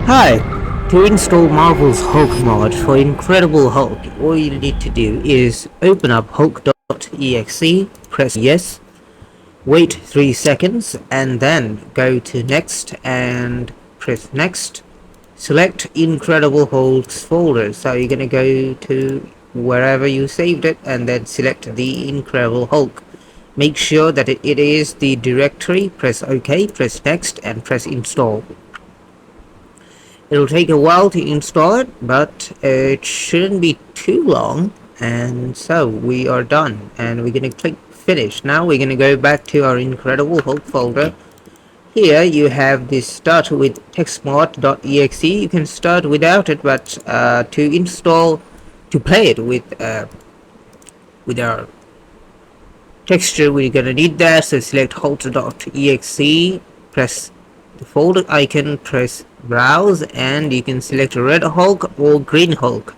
Hi! To install Marvel's Hulk mod for Incredible Hulk, all you need to do is open up hulk.exe, press yes, wait 3 seconds, and then go to next and press next. Select Incredible Hulk's folder, so you're gonna go to wherever you saved it and then select the Incredible Hulk. Make sure that it is the directory, press OK, press next, and press install. It'll take a while to install it, but it shouldn't be too long. And so we are done, and we're gonna click finish. Now we're gonna go back to our Incredible Hulk folder. Here you have this start with textmod.exe. You can start without it, but to play it with our texture, we're gonna need that. So select hulk.exe, press the folder icon, press browse, and you can select red Hulk or green Hulk.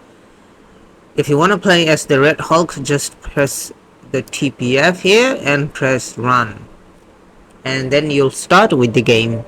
If you want to play as the red Hulk, just press the TPF here and press run, and then you'll start with the game.